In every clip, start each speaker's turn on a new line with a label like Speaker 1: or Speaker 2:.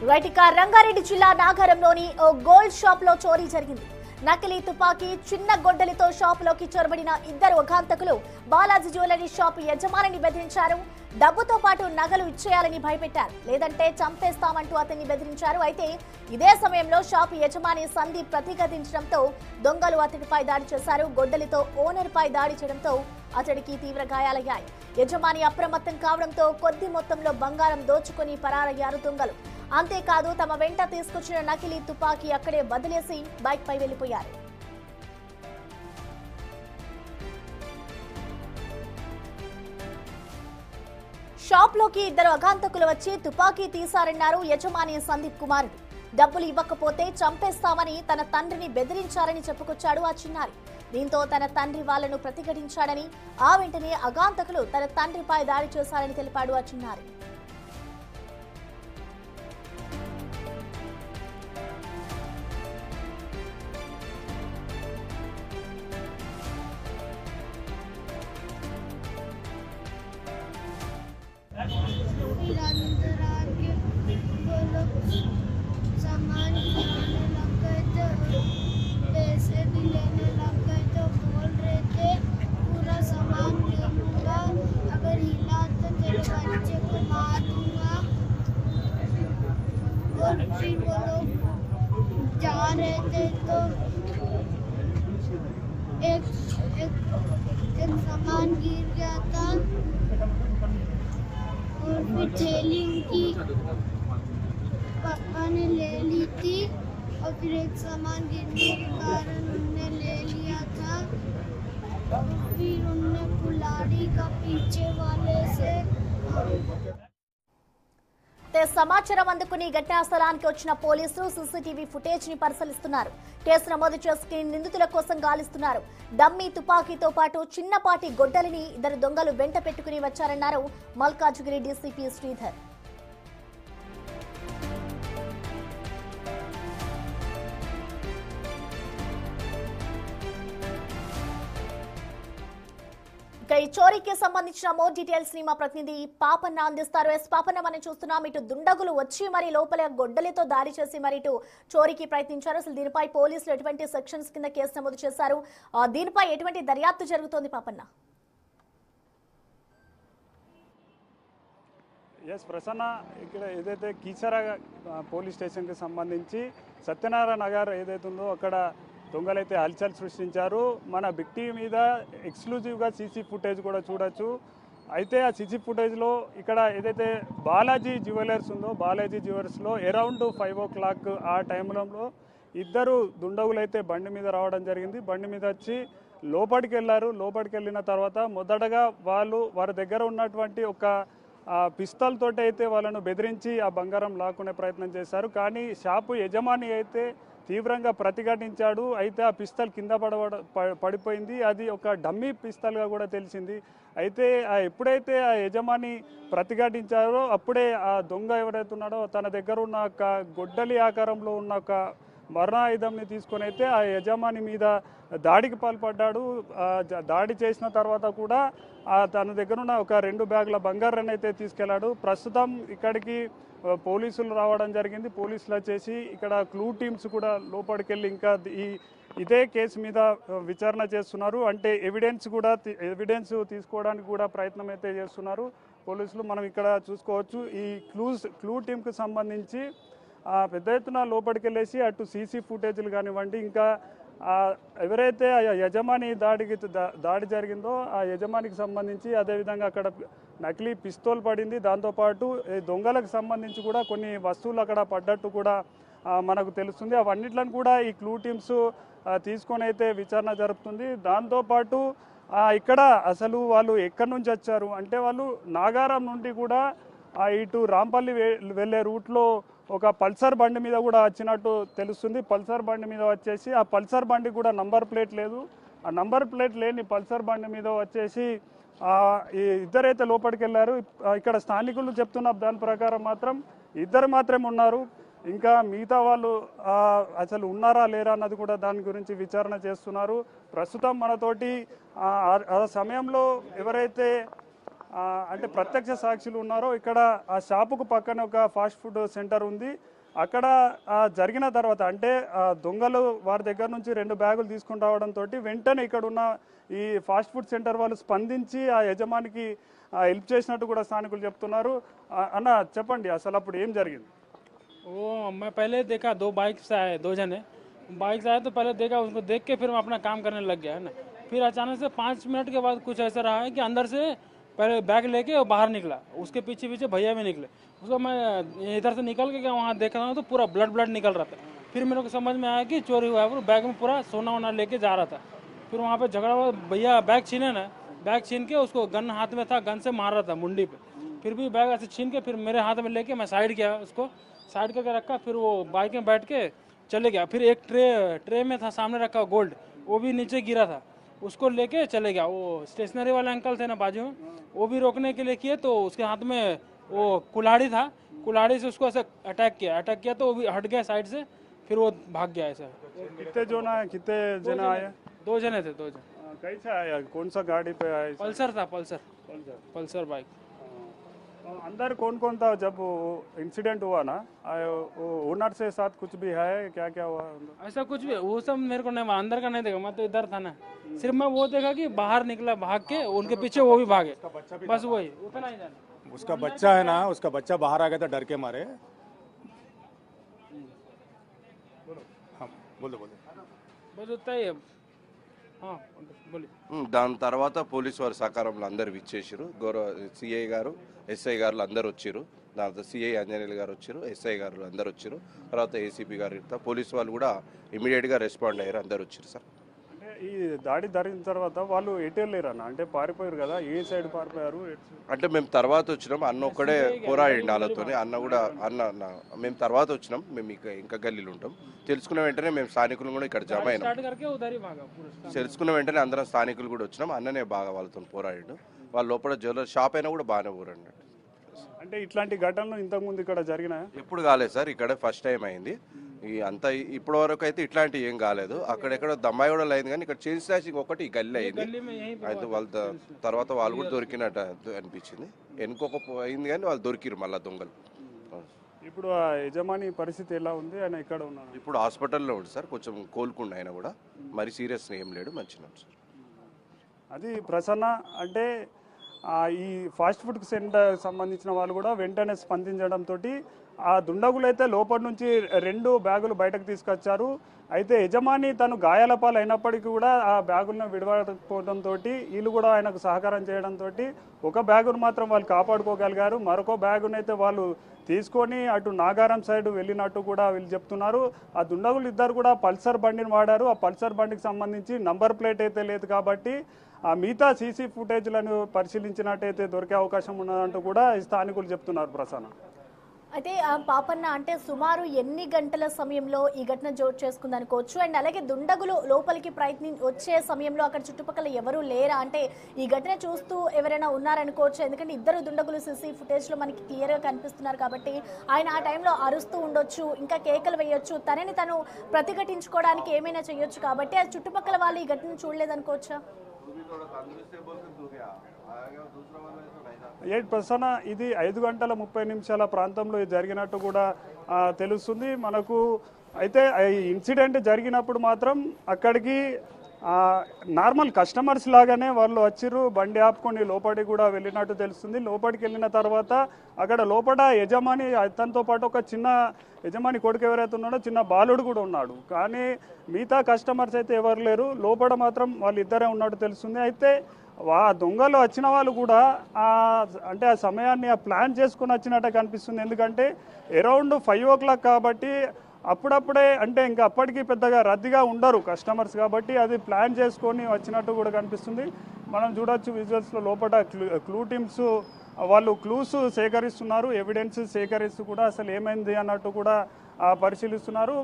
Speaker 1: Right ఇక రంగారెడ్డి జిల్లా నాగారంలోని ఓ gold shop లో చోరీ జరిగింది. నకిలీ తుపాకీ చిన్న గొడ్డలితో షాప్ లోకి చొరబడిన ఇద్దరు అఘాంతకులు బాలాజీ జ్యువెలరీ షాప్ యజమానిని బెదిరించారు. డబ్బుతో పాటు నగలు ఇచ్చేయాలని భయపెట్టారు, లేదంటే చంపేస్తామంటూ అతన్ని బెదిరించారు. అయితే ఇదే సమయంలో షాపు యజమాని సందీప్ ప్రతిఘటించడంతో దొంగలు అతడిపై దాడి చేశారు. గొడ్డలితో ఓనర్ పై దాడి చేయడంతో అతడికి తీవ్ర గాయాలయ్యాయి. యజమాని అప్రమత్తం కావడంతో కొద్ది మొత్తంలో బంగారం దోచుకొని పరారయ్యారు దొంగలు. అంతేకాదు తమ వెంట తీసుకొచ్చిన నకిలీ తుపాకీ అక్కడే వదిలేసి బైక్ పై వెళ్లిపోయారు. షాప్ లోకి ఇద్దరు అఘాంతకులు వచ్చి తుపాకీ తీశారన్నారు యజమాని సందీప్ కుమారుడు. డబ్బులు ఇవ్వకపోతే చంపేస్తామని తన తండ్రిని బెదిరించారని చెప్పుకొచ్చాడు ఆ చిన్నారి. దీంతో తన తండ్రి వాళ్లను ప్రతిఘటించాడని, ఆ వెంటనే అఘాంతకులు తన తండ్రిపై దాడి చేశారని తెలిపాడు ఆ చిన్నారి.
Speaker 2: सामान आने लग गए थे, पैसे भी लेने लग गए तो बोल रहे थे पूरा सामान ले लूँगा, अगर हिला तो तेरे बच्चे को मार दूँगा। और फिर वो लोग जा रहे थे तो एक सामान गिर गया था और फिर थैली उनकी पापा ने ले ली थी और फिर एक सामान गिरने के कारण उनने ले लिया था। फिर उनने कुल्हाड़ी का पीछे वाले से
Speaker 1: సమాచారం అందుకుని ఘటనా స్థలానికి వచ్చిన పోలీసులు సీసీటీవీ ఫుటేజ్ ని పరిశీలిస్తున్నారు. కేసు నమోదు చేసుకుని నిందితుల కోసం గాలిస్తున్నారు. డమ్మీ తుపాకీతో పాటు చిన్నపాటి గొడ్డలిని ఇద్దరు దొంగలు వెంట పెట్టుకుని వచ్చారన్నారు మల్కాజ్గిరి డీసీపీ శ్రీధర్. ఈ చోరీకి సంబంధించిన మోర్ డీటెయిల్స్ ని మా ప్రతినిధి పాపన్న అందిస్తారు. పాపన్న, మనం చూస్తున్నాం ఇటు దుండగులు వచ్చి మరి లోపల గొడ్డలితో దాడి చేసి మరి ఇటు చోరీకి ప్రయత్నించారు. అసలు దీనిపై పోలీసులు ఎటువంటి సెక్షన్స్ కింద కేసు నమోదు చేశారు? దీనిపై ఎటువంటి దర్యాప్తు జరుగుతోంది పాపన్న?
Speaker 3: ఎస్ ప్రసన్న, ఇక్కడ ఏదైతే కీసరా పోలీస్ స్టేషన్కి సంబంధించి సత్యనారాయణ నగర్ ఏదైతే ఉందో అక్కడ దొంగలైతే హల్చల్ సృష్టించారు. మన బిక్టీ మీద ఎక్స్క్లూజివ్గా సీసీ ఫుటేజ్ కూడా చూడొచ్చు. అయితే ఆ సీసీ ఫుటేజ్లో ఇక్కడ ఏదైతే బాలాజీ జ్యువెలర్స్ ఉందో బాలాజీ జ్యువెలర్స్లో అరౌండ్ 5 o'clock ఆ టైంలో ఇద్దరు దుండగులు అయితే బండి మీద రావడం జరిగింది. బండి మీద వచ్చి లోపలికి వెళ్ళారు. లోపలికి వెళ్ళిన తర్వాత మొదటగా వారి దగ్గర ఉన్నటువంటి ఒక పిస్తల్ తోటి అయితే వాళ్ళను బెదిరించి ఆ బంగారం లాక్కునే ప్రయత్నం చేశారు. కానీ షాపు యజమాని అయితే తీవ్రంగా ప్రతిఘటించాడు. అయితే ఆ పిస్తల్ కింద పడిపోయింది. అది ఒక డమ్మీ పిస్తల్గా కూడా తెలిసింది. అయితే ఎప్పుడైతే ఆ యజమాని ప్రతిఘటించారో అప్పుడే ఆ దొంగ ఎవరైతే ఉన్నాడో తన దగ్గర ఉన్న ఒక గొడ్డలి ఆకారంలో ఉన్న ఒక మరణాయుధంని తీసుకొని అయితే ఆ యజమాని మీద దాడికి పాల్పడ్డాడు. దాడి చేసిన తర్వాత కూడా తన దగ్గర ఉన్న ఒక 2 బ్యాగుల బంగారాన్ని అయితే తీసుకెళ్లాడు. ప్రస్తుతం ఇక్కడికి పోలీసులు రావడం జరిగింది. పోలీసులు వచ్చేసి ఇక్కడ క్లూ టీమ్స్ కూడా లోపలికి వెళ్ళి ఇంకా ఇదే కేసు మీద విచారణ చేస్తున్నారు. అంటే ఎవిడెన్స్ తీసుకోవడానికి కూడా ప్రయత్నం అయితే చేస్తున్నారు పోలీసులు. మనం ఇక్కడ చూసుకోవచ్చు ఈ క్లూ టీంకి సంబంధించి పెద్ద ఎత్తున లోపలికి వెళ్ళేసి అటు సీసీ ఫుటేజ్లు కానివ్వండి, ఇంకా ఎవరైతే యజమాని దాడి జరిగిందో ఆ యజమానికి సంబంధించి అదేవిధంగా అక్కడ నకిలీ పిస్తోల్ పడింది. దాంతోపాటు దొంగలకు సంబంధించి కూడా కొన్ని వస్తువులు అక్కడ పడ్డట్టు కూడా మనకు తెలుస్తుంది. అవన్నిట్లను కూడా ఈ క్లూ టీమ్స్ తీసుకొని అయితే విచారణ జరుపుతుంది. దాంతోపాటు ఇక్కడ అసలు వాళ్ళు ఎక్కడి నుంచి వచ్చారు అంటే వాళ్ళు నాగారం నుండి కూడా ఇటు రాంపల్లి వెళ్ళే రూట్లో ఒక పల్సర్ బండి మీద కూడా వచ్చినట్టు తెలుస్తుంది. పల్సర్ బండి మీద వచ్చేసి ఆ పల్సర్ బండి కూడా నంబర్ ప్లేట్ లేదు. ఆ నంబర్ ప్లేట్ లేని పల్సర్ బండి మీద వచ్చేసి ఇద్దరైతే లోపలికి వెళ్ళారు. ఇక్కడ స్థానికులు చెప్తున్న దాని ప్రకారం మాత్రం ఇద్దరు మాత్రమే ఉన్నారు. ఇంకా మిగతా వాళ్ళు అసలు ఉన్నారా లేరా అన్నది కూడా దాని గురించి విచారణ చేస్తున్నారు. ప్రస్తుతం మనతోటి ఆ సమయంలో ఎవరైతే అంటే ప్రత్యక్ష సాక్షులు ఉన్నారో ఇక్కడ ఆ షాపుకు పక్కన ఒక ఫాస్ట్ ఫుడ్ సెంటర్ ఉంది. అక్కడ జరిగిన తర్వాత అంటే దొంగలు వారి దగ్గర నుంచి 2 బ్యాగులు తీసుకుని రావడంతో వెంటనే ఇక్కడ ఉన్న ఈ ఫాస్ట్ ఫుడ్ సెంటర్ వాళ్ళు స్పందించి ఆ యజమానికి హెల్ప్ చేసినట్టు కూడా స్థానికులు చెప్తున్నారు. అన్న చెప్పండి అసలు అప్పుడు ఏం జరిగింది?
Speaker 4: वो मैं पहले देखा 2 बाइक से आए, 2 जने बाइक से आए तो पहले देखा, उसको देख के फिर मैं अपना काम करने लग गया है ना। फिर अचानक से 5 मिनट के बाद कुछ ऐसा रहा है कि अंदर से पहले बैग लेके वो बाहर निकला, उसके पीछे पीछे भैया भी निकले। उसको मैं इधर से निकल के वहाँ देख रहा हूँ तो पूरा ब्लड निकल रहा था। फिर मेरे को समझ में आया कि चोरी हुआ है, वो बैग में पूरा सोना वोना लेके जा रहा था। फिर वहाँ पे झगड़ा हुआ, भैया बैग छीने ना, बैग छीन के उसको गन हाथ में था, गन से मार रहा था मुंडी पे। फिर भी बैग ऐसे छीन के फिर मेरे हाथ में लेके मैं साइड किया, उसको साइड करके रखा। फिर वो बाइक में बैठ के चले गया। फिर एक ट्रे में था सामने रखा गोल्ड, वो भी नीचे गिरा था, उसको लेके चले गया। वो स्टेशनरी वाले अंकल थे ना बाजू में, वो भी रोकने के लिए किए तो उसके हाथ में वो कुल्हाड़ी था, कुल्हाड़ी से उसको ऐसे अटैक किया तो वो भी हट गया साइड से, फिर वो भाग गया ऐसा।
Speaker 3: कितने जना आए?
Speaker 4: 2 जने थे, 2 जने।
Speaker 3: कैसे आया? कौन सा गाड़ी पे आए?
Speaker 4: पल्सर था, पल्सर बाइक।
Speaker 3: अंदर कौन कौन था जब वो इंसिडेंट हुआ ना? वो ओनर से साथ कुछ भी है? क्या क्या हुआ अंदर?
Speaker 4: ऐसा कुछ भी वो सब मेरे को नहीं, अंदर का नहीं देखा, मैं तो इधर था ना। सिर्फ मैं वो देखा कि बाहर निकला भाग के, उनके पीछे वो भी भागे, बस वही, उतना ही जाना।
Speaker 5: उसका बच्चा है ना, उसका बच्चा बाहर आ गया था डर के मारे। हाँ बोलो
Speaker 4: बस उतना ही है। हाँ बोलिए।
Speaker 6: దాని తర్వాత పోలీసు వారి సహకారంలో అందరు విచ్చేసారు. గౌరవ సిఐ గారు, ఎస్ఐ గారు అందరు వచ్చారు. దాంతో సిఐ అంజనేయులు గారు వచ్చారు, ఎస్ఐ గారు అందరు వచ్చారు. తర్వాత ఏసీపీ గారు, పోలీసు వాళ్ళు కూడా ఇమీడియట్గా రెస్పాండ్ అయ్యారు, అందరు వచ్చారు సార్.
Speaker 3: అంటే ఈ దాడి జరిగిన తర్వాత వాళ్ళు ఎటు వెళ్ళారన్న? అంటే పారిపోయారు కదా, ఏ సైడ్ పారిపోయారు?
Speaker 6: అంటే మేము తర్వాత వచ్చినాం, అన్న ఒక్కడే పోరాడిండి వాళ్ళతో. మేము తర్వాత వచ్చినాం, మేము ఇంకా గల్లీలు ఉంటాం. తెలుసుకున్న వెంటనే మేము స్థానికులు కూడా ఇక్కడ జమ అయినాం. తెలుసుకున్న వెంటనే అందరం స్థానికులు కూడా వచ్చినాం. అన్ననే బాగా వాళ్ళతో పోరాడిండు. వాళ్ళ లోపల జ్యువెలరీ షాప్ అయినా కూడా బాగానే ఊరండి.
Speaker 3: అంటే ఇట్లాంటి ఘటనలు ఇంతకుముందు ఇక్కడ జరిగినాయా?
Speaker 6: ఎప్పుడు కాలేదు సార్, ఇక్కడ ఫస్ట్ టైం అయింది. ఈ అంతా ఇప్పటి వరకు అయితే ఇట్లాంటివి ఏం కాలేదు. అక్కడెక్కడ దమ్మాయి కూడా అయింది, కానీ ఇక్కడ చైన్ స్నాచింగ్ ఒకటి ఈ గల్లీ అయింది. అయితే వాళ్ళ తర్వాత వాళ్ళు కూడా దొరికినట్టు అనిపించింది. ఎన్నుకోక అయింది కానీ వాళ్ళు దొరికిరు మళ్ళీ దొంగలు.
Speaker 3: ఇప్పుడు ఆ యజమాని పరిస్థితి ఎలా ఉంది? ఆయన ఇక్కడ ఉన్నాడు,
Speaker 6: ఇప్పుడు హాస్పిటల్లో ఉంది సార్, కొంచెం కోలుకుండా ఆయన కూడా, మరి సీరియస్ ఏం లేడు, మంచిగా సార్.
Speaker 3: అది ప్రసన్న అంటే ఈ ఫాస్ట్ ఫుడ్ సెంటర్ సంబంధించిన వాళ్ళు కూడా వెంటనే స్పందించడంతో ఆ దుండగులు అయితే లోపల నుంచి 2 బ్యాగులు బయటకు తీసుకొచ్చారు. అయితే యజమాని తను గాయాల పాలు అయినప్పటికీ కూడా ఆ బ్యాగులను విడవకపోవడంతో వీళ్ళు కూడా ఆయనకు సహకారం చేయడంతో ఒక బ్యాగును మాత్రం వాళ్ళు కాపాడుకోగలిగారు. మరొక బ్యాగును అయితే వాళ్ళు తీసుకొని అటు నాగారం సైడ్ వెళ్ళినట్టు కూడా వీళ్ళు చెప్తున్నారు. ఆ దుండగులు ఇద్దరు కూడా పల్సర్ బండిని వాడారు. ఆ పల్సర్ బండికి సంబంధించి నంబర్ ప్లేట్ అయితే లేదు కాబట్టి ఆ మిగతా సీసీ ఫుటేజ్లను పరిశీలించినట్టయితే దొరికే అవకాశం ఉన్నదంటూ కూడా స్థానికులు చెప్తున్నారు. ప్రసన్న
Speaker 1: అయితే పాపన్న అంటే సుమారు ఎన్ని గంటల సమయంలో ఈ ఘటన జోటు చేసుకుందనుకోవచ్చు? అండ్ అలాగే దుండగులు లోపలికి వచ్చే సమయంలో అక్కడ చుట్టుపక్కల ఎవరు లేరా? అంటే ఈ ఘటన చూస్తూ ఎవరైనా ఉన్నారనుకోవచ్చు, ఎందుకంటే ఇద్దరు దుండగులు సీసీ ఫుటేజ్లో మనకి క్లియర్గా కనిపిస్తున్నారు కాబట్టి ఆయన ఆ టైంలో అరుస్తూ ఉండొచ్చు, ఇంకా కేకలు వేయొచ్చు, తనని తను ప్రతిఘటించుకోవడానికి ఏమైనా చేయొచ్చు కాబట్టి ఆ చుట్టుపక్కల వాళ్ళు ఈ ఘటన చూడలేదనుకోవచ్చా?
Speaker 3: ప్రసన్న ఇది 5:30 ప్రాంతంలో జరిగినట్టు కూడా తెలుస్తుంది మనకు. అయితే ఈ ఇన్సిడెంట్ జరిగినప్పుడు మాత్రం అక్కడికి నార్మల్ కస్టమర్స్ లాగానే వాళ్ళు వచ్చిర్రు, బండి ఆపుకొని లోపలికి కూడా వెళ్ళినట్టు తెలుస్తుంది. లోపలికి వెళ్ళిన తర్వాత అక్కడ లోపల యజమాని అతనితో పాటు ఒక చిన్న యజమాని కొడుకు ఎవరైతే ఉన్నాడో చిన్న బాలుడు కూడా ఉన్నాడు. కానీ మిగతా కస్టమర్స్ అయితే ఎవరు లేరు, లోపల మాత్రం వాళ్ళు ఇద్దరే ఉన్నట్టు తెలుస్తుంది. అయితే దొంగలు వచ్చిన వాళ్ళు కూడా అంటే ఆ సమయాన్ని ప్లాన్ చేసుకుని వచ్చినట్టు కనిపిస్తుంది. ఎందుకంటే అరౌండ్ 5 o'clock కాబట్టి అప్పుడప్పుడే అంటే ఇంకా అప్పటికి పెద్దగా రద్దీగా ఉండరు కస్టమర్స్ కాబట్టి అది ప్లాన్ చేసుకొని వచ్చినట్టు కూడా కనిపిస్తుంది. మనం చూడొచ్చు విజువల్స్లో లోపల క్లూ టీమ్స్ వాళ్ళు క్లూస్ సేకరిస్తున్నారు, ఎవిడెన్స్ సేకరిస్తూ కూడా అసలు ఏమైంది అన్నట్టు కూడా పరిశీలిస్తున్నారు.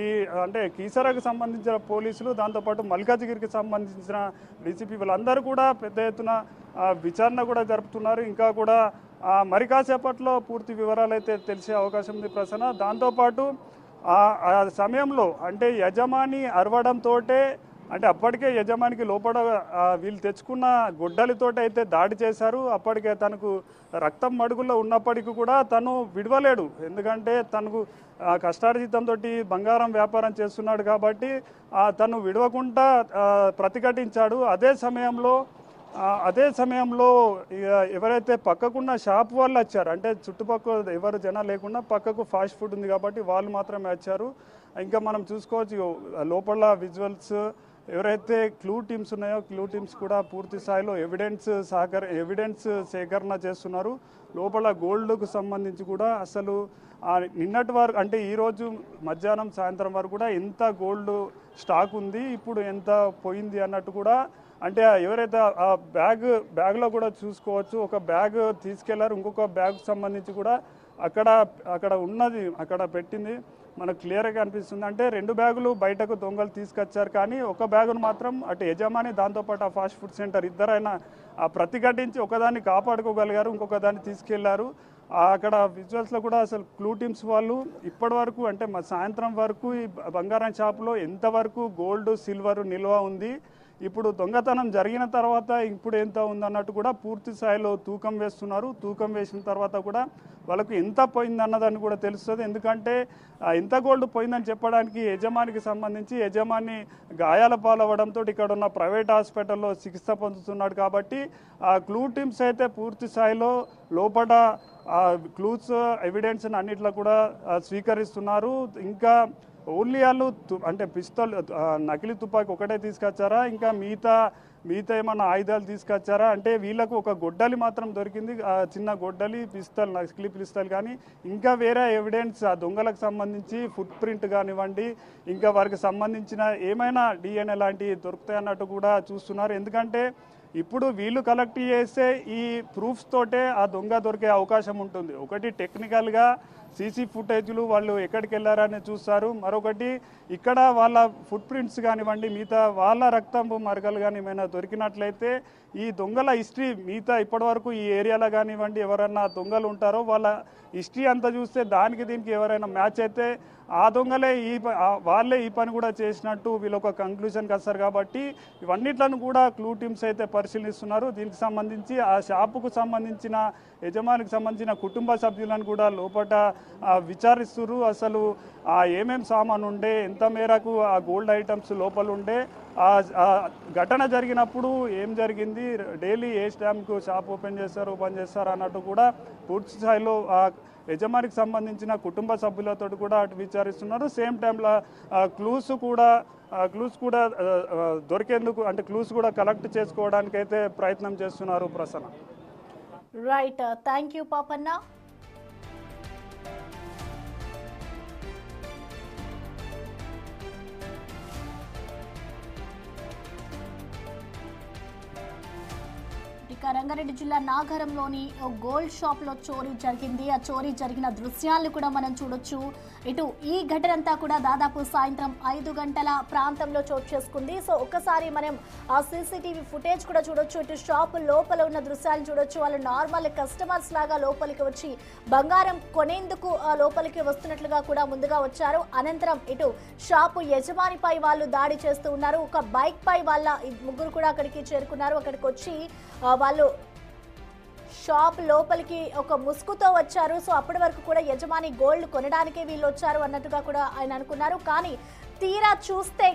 Speaker 3: ఈ అంటే కీసరాకు సంబంధించిన పోలీసులు, దాంతోపాటు మల్కాజ్గిరికి సంబంధించిన డీసీపీ వాళ్ళందరూ కూడా పెద్ద ఎత్తున విచారణ కూడా జరుపుతున్నారు. ఇంకా కూడా మరి కాసేపట్లో పూర్తి వివరాలు అయితే తెలిసే అవకాశం ఉంది ప్రసన్న. దాంతోపాటు ఆ సమయంలో అంటే యజమాని అరవడంతో అంటే అప్పటికే యజమానికి లోపల వీళ్ళు తెచ్చుకున్న గొడ్డలితోటి అయితే దాడి చేశారు. అప్పటికే తనకు రక్తం మడుగుల్లో ఉన్నప్పటికీ కూడా తను విడవలేడు. ఎందుకంటే తనకు కష్టార్జితంతో బంగారం వ్యాపారం చేస్తున్నాడు కాబట్టి తను విడవకుండా ప్రతిఘటించాడు. అదే సమయంలో ఎవరైతే పక్కకున్న షాప్ వాళ్ళు వచ్చారు, అంటే చుట్టుపక్కల ఎవరు జనాలు లేకుండా పక్కకు ఫాస్ట్ ఫుడ్ ఉంది కాబట్టి వాళ్ళు మాత్రమే వచ్చారు. ఇంకా మనం చూసుకోవచ్చు లోపల విజువల్స్ ఎవరైతే క్లూ టీమ్స్ ఉన్నాయో క్లూ టీమ్స్ కూడా పూర్తి స్థాయిలో ఎవిడెన్స్ సేకరణ చేస్తున్నారు. లోపల గోల్డ్కు సంబంధించి కూడా అసలు నిన్నటి వరకు అంటే ఈరోజు మధ్యాహ్నం సాయంత్రం వరకు కూడా ఎంత గోల్డ్ స్టాక్ ఉంది, ఇప్పుడు ఎంత పోయింది అన్నట్టు కూడా అంటే ఎవరైతే ఆ బ్యాగ్లో కూడా చూసుకోవచ్చు. ఒక బ్యాగ్ తీసుకెళ్లారు, ఇంకొక బ్యాగ్ సంబంధించి కూడా అక్కడ ఉన్నది అక్కడ పెట్టింది మనకు క్లియర్గా అనిపిస్తుంది. అంటే 2 బ్యాగులు బయటకు దొంగలు తీసుకొచ్చారు, కానీ ఒక బ్యాగును మాత్రం అటు యజమాని దాంతోపాటు ఆ ఫాస్ట్ ఫుడ్ సెంటర్ ఇద్దరైనా ప్రతిఘటించి ఒకదాన్ని కాపాడుకోగలిగారు, ఇంకొక దాన్ని తీసుకెళ్లారు. అక్కడ విజువల్స్లో కూడా అసలు క్లూ టీమ్స్ వాళ్ళు ఇప్పటి వరకు అంటే సాయంత్రం వరకు ఈ బంగారం షాపులో ఎంతవరకు గోల్డ్ సిల్వర్ నిల్వ ఉంది, ఇప్పుడు దొంగతనం జరిగిన తర్వాత ఇప్పుడు ఎంత ఉందన్నట్టు కూడా పూర్తి స్థాయిలో తూకం వేస్తున్నారు. తూకం వేసిన తర్వాత కూడా వాళ్ళకు ఎంత పోయింది అన్నదాన్ని కూడా తెలుస్తుంది. ఎందుకంటే ఎంత గోల్డ్ పోయిందని చెప్పడానికి యజమానికి సంబంధించి యజమాని గాయాల పాలవడంతో ఇక్కడ ఉన్న ప్రైవేట్ హాస్పిటల్లో చికిత్స పొందుతున్నాడు. కాబట్టి ఆ క్లూ టీమ్స్ అయితే పూర్తి స్థాయిలో లోపల క్లూస్ ఎవిడెన్స్ అన్నిట్లో కూడా స్వీకరిస్తున్నారు. ఇంకా ఓన్లీ వాళ్ళు అంటే పిస్తల్ నకిలీ తుపాకీ ఒకటే తీసుకొచ్చారా, ఇంకా మిగతా ఏమన్నా ఆయుధాలు తీసుకొచ్చారా అంటే వీళ్ళకు ఒక గొడ్డలి మాత్రం దొరికింది, చిన్న గొడ్డలి, పిస్తల్, నకిలీ పిస్తల్. కానీ ఇంకా వేరే ఎవిడెన్స్ ఆ దొంగలకు సంబంధించి ఫుట్ ప్రింట్ కానివ్వండి, ఇంకా వారికి సంబంధించిన ఏమైనా DNA లాంటివి దొరుకుతాయి అన్నట్టు కూడా చూస్తున్నారు. ఎందుకంటే ఇప్పుడు వీళ్ళు కలెక్ట్ చేసే ఈ ప్రూఫ్స్ తోటే ఆ దొంగ దొరికే అవకాశం ఉంటుంది. ఒకటి టెక్నికల్గా సీసీ ఫుటేజ్లు వాళ్ళు ఎక్కడికి వెళ్ళారని చూస్తారు, మరొకటి ఇక్కడ వాళ్ళ ఫుట్ ప్రింట్స్ కానివ్వండి, మిగతా వాళ్ళ రక్తం మరకలు కానీ ఏమైనా దొరికినట్లయితే ఈ దొంగల హిస్టరీ మిగతా ఇప్పటివరకు ఈ ఏరియాలో కానివ్వండి ఎవరైనా దొంగలు ఉంటారో వాళ్ళ హిస్టరీ అంతా చూస్తే దానికి దీనికి ఎవరైనా మ్యాచ్ అయితే ఆ దొంగలే వాళ్ళే ఈ పని కూడా చేసినట్టు వీళ్ళు ఒక కంక్లూజన్కి వస్తారు. కాబట్టి ఇవన్నిట్లను కూడా క్లూ టీమ్స్ అయితే పరిశీలిస్తున్నారు. దీనికి సంబంధించి ఆ షాపుకు సంబంధించిన యజమానికి సంబంధించిన కుటుంబ సభ్యులను కూడా లోపల విచారిస్తున్నారు. అసలు ఏమేం సామాను ఉండే, ఎంత మేరకు ఆ గోల్డ్ ఐటమ్స్ లోపల ఉండే, ఆ ఘటన జరిగినప్పుడు ఏం జరిగింది, డైలీ ఏ టైంకు షాప్ ఓపెన్ చేస్తారు అన్నట్టు కూడా పూర్తి స్థాయిలో యజమానికి సంబంధించిన కుటుంబ సభ్యులతో కూడా అటు విచారిస్తున్నారు. సేమ్ టైంలో క్లూస్ కూడా దొరికేందుకు అంటే క్లూస్ కూడా కలెక్ట్ చేసుకోవడానికి అయితే ప్రయత్నం చేస్తున్నారు. Prasanna.
Speaker 1: Right, thank you Papanna. Rangareddy జిల్లా నాగరంలోని గోల్డ్ షాప్ లో చోరీ జరిగింది. ఆ చోరీ జరిగిన దృశ్యాలను కూడా మనం చూడొచ్చు. ఇటు ఈ ఘటన అంతా కూడా దాదాపు సాయంత్రం 5 గంటల ప్రాంతంలో చోటు చేసుకుంది. సో ఒక్కసారి మనం ఆ CCTV ఫుటేజ్ కూడా చూడొచ్చు. ఇటు షాప్ లోపల ఉన్న దృశ్యాలు చూడొచ్చు. వాళ్ళు నార్మల్ కస్టమర్స్ లాగా లోపలికి వచ్చి బంగారం కొనేందుకు లోపలికి వస్తున్నట్లుగా కూడా ముందుగా వచ్చారు. అనంతరం ఇటు షాపు యజమానిపై వాళ్ళు దాడి చేస్తూ ఉన్నారు. ఒక బైక్ పై వాళ్ళ ముగ్గురు కూడా అక్కడికి చేరుకున్నారు. అక్కడికి వచ్చి వాళ్ళు షాప్ లోపలికి ఒక ముసుగుతో వచ్చారు. సో అప్పటి వరకు కూడా యజమాని గోల్డ్ కొనడానికే వీళ్ళు వచ్చారు అన్నట్టుగా కూడా ఆయన అనుకున్నారు. కానీ తీరా చూస్తే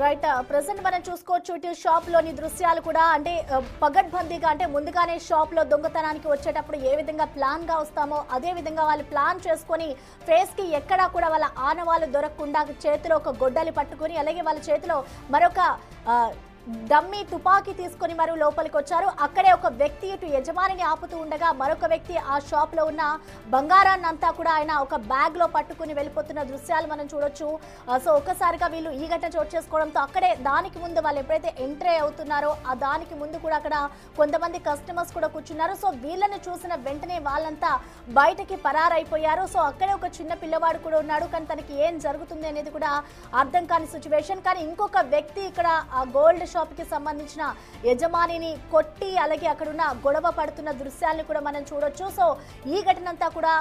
Speaker 1: రైట్, ప్రెసెంట్ మనం చూసుకోవచ్చు. ఇటు షాప్ లోని దృశ్యాలు కూడా అంటే పగడ్బందీగా అంటే ముందుగానే షాప్ లో దొంగతనానికి వచ్చేటప్పుడు ఏ విధంగా ప్లాన్ గా వస్తామో అదే విధంగా వాళ్ళు ప్లాన్ చేసుకొని ఫేస్ కి ఎక్కడా కూడా వాళ్ళ ఆనవాళ్ళు దొరకకుండా చేతిలో ఒక గొడ్డలి పట్టుకొని అలాగే వాళ్ళ చేతిలో మరొక డమ్మీ తుపాకీ తీసుకొని మరి లోపలికి వచ్చారు. అక్కడే ఒక వ్యక్తి ఇటు యజమానిని ఆపుతూ ఉండగా మరొక వ్యక్తి ఆ షాప్ లో ఉన్న బంగారాన్ని అంతా కూడా ఆయన ఒక బ్యాగ్ లో పట్టుకుని వెళ్ళిపోతున్న దృశ్యాలు మనం చూడొచ్చు. సో ఒక్కసారిగా వీళ్ళు ఈ ఘటన చోటు చేసుకోవడంతో అక్కడే దానికి ముందు వాళ్ళు ఎప్పుడైతే ఎంట్రీ అవుతున్నారో ఆ దానికి ముందు కూడా అక్కడ కొంతమంది కస్టమర్స్ కూడా కూర్చున్నారు. సో వీళ్ళని చూసిన వెంటనే వాళ్ళంతా బయటకి పరారైపోయారు. సో అక్కడే ఒక చిన్న పిల్లవాడు కూడా ఉన్నాడు. కానీ తనకి ఏం జరుగుతుంది అనేది కూడా అర్థం కాని సిచ్యువేషన్. కానీ ఇంకొక వ్యక్తి ఇక్కడ ఆ గోల్డ్ షాప్ కి సంబంధించిన యజమానిని కొట్టి అలాగే అక్కడున్న గొడవ పడుతున్న దృశ్యాలను కూడా మనం చూడొచ్చు. సో ఈ ఘటన అంతా కూడా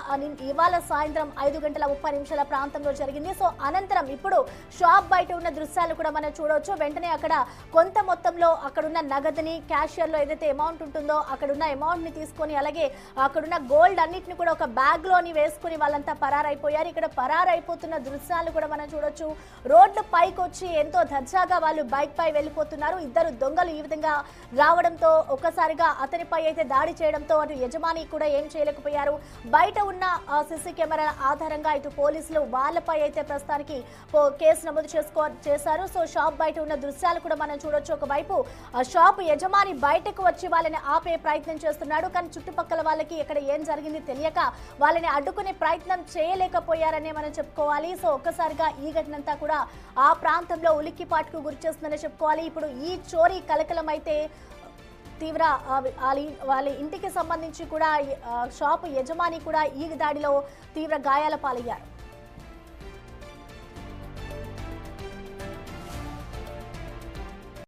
Speaker 1: ఇవాళ సాయంత్రం 5:30 ప్రాంతంలో జరిగింది. సో అనంతరం ఇప్పుడు షాప్ బయట ఉన్న దృశ్యాలు కూడా మనం చూడొచ్చు. వెంటనే అక్కడ కొంత మొత్తంలో అక్కడున్న నగదుని క్యాషియర్ లో ఏదైతే అమౌంట్ ఉంటుందో అక్కడున్న అమౌంట్ ని తీసుకొని అలాగే అక్కడున్న గోల్డ్ అన్నిటిని కూడా ఒక బ్యాగ్ లోని వేసుకుని వాళ్ళంతా పరారైపోయారు. ఇక్కడ పరారైపోతున్న దృశ్యాలు కూడా మనం చూడొచ్చు. రోడ్డు పైకి వచ్చి ఎంతో దర్జాగా వాళ్ళు బైక్ పై వెళ్ళిపోతున్నారు. ఇద్దరు దొంగలు ఈ విధంగా రావడంతో ఒక్కసారిగా అతనిపై అయితే దాడి చేయడంతో అటు యజమాని కూడా ఏం చేయలేకపోయారు. బయట ఉన్న సీసీ కెమెరాల ఆధారంగా ఇటు పోలీసులు వాళ్ళపై అయితే ప్రస్తుతానికి కేసు నమోదు చేశారు. సో షాప్ బయట ఉన్న దృశ్యాలు కూడా మనం చూడొచ్చు. ఒకవైపు షాప్ యజమాని బయటకు వచ్చి వాళ్ళని ఆపే ప్రయత్నం చేస్తున్నాడు. కానీ చుట్టుపక్కల వాళ్ళకి ఇక్కడ ఏం జరిగింది తెలియక వాళ్ళని అడ్డుకునే ప్రయత్నం చేయలేకపోయారనే మనం చెప్పుకోవాలి. సో ఒక్కసారిగా ఈ ఘటన అంతా కూడా ఆ ప్రాంతంలో ఉలిక్కిపాటుకు గురి చేస్తుందని చెప్పుకోవాలి. ఇప్పుడు ఈ చోరీ కలకలం అయితే తీవ్ర వాళ్ళ ఇంటికి సంబంధించి కూడా షాపు యజమాని కూడా ఈ దాడిలో తీవ్ర గాయాల పాలయ్యారు.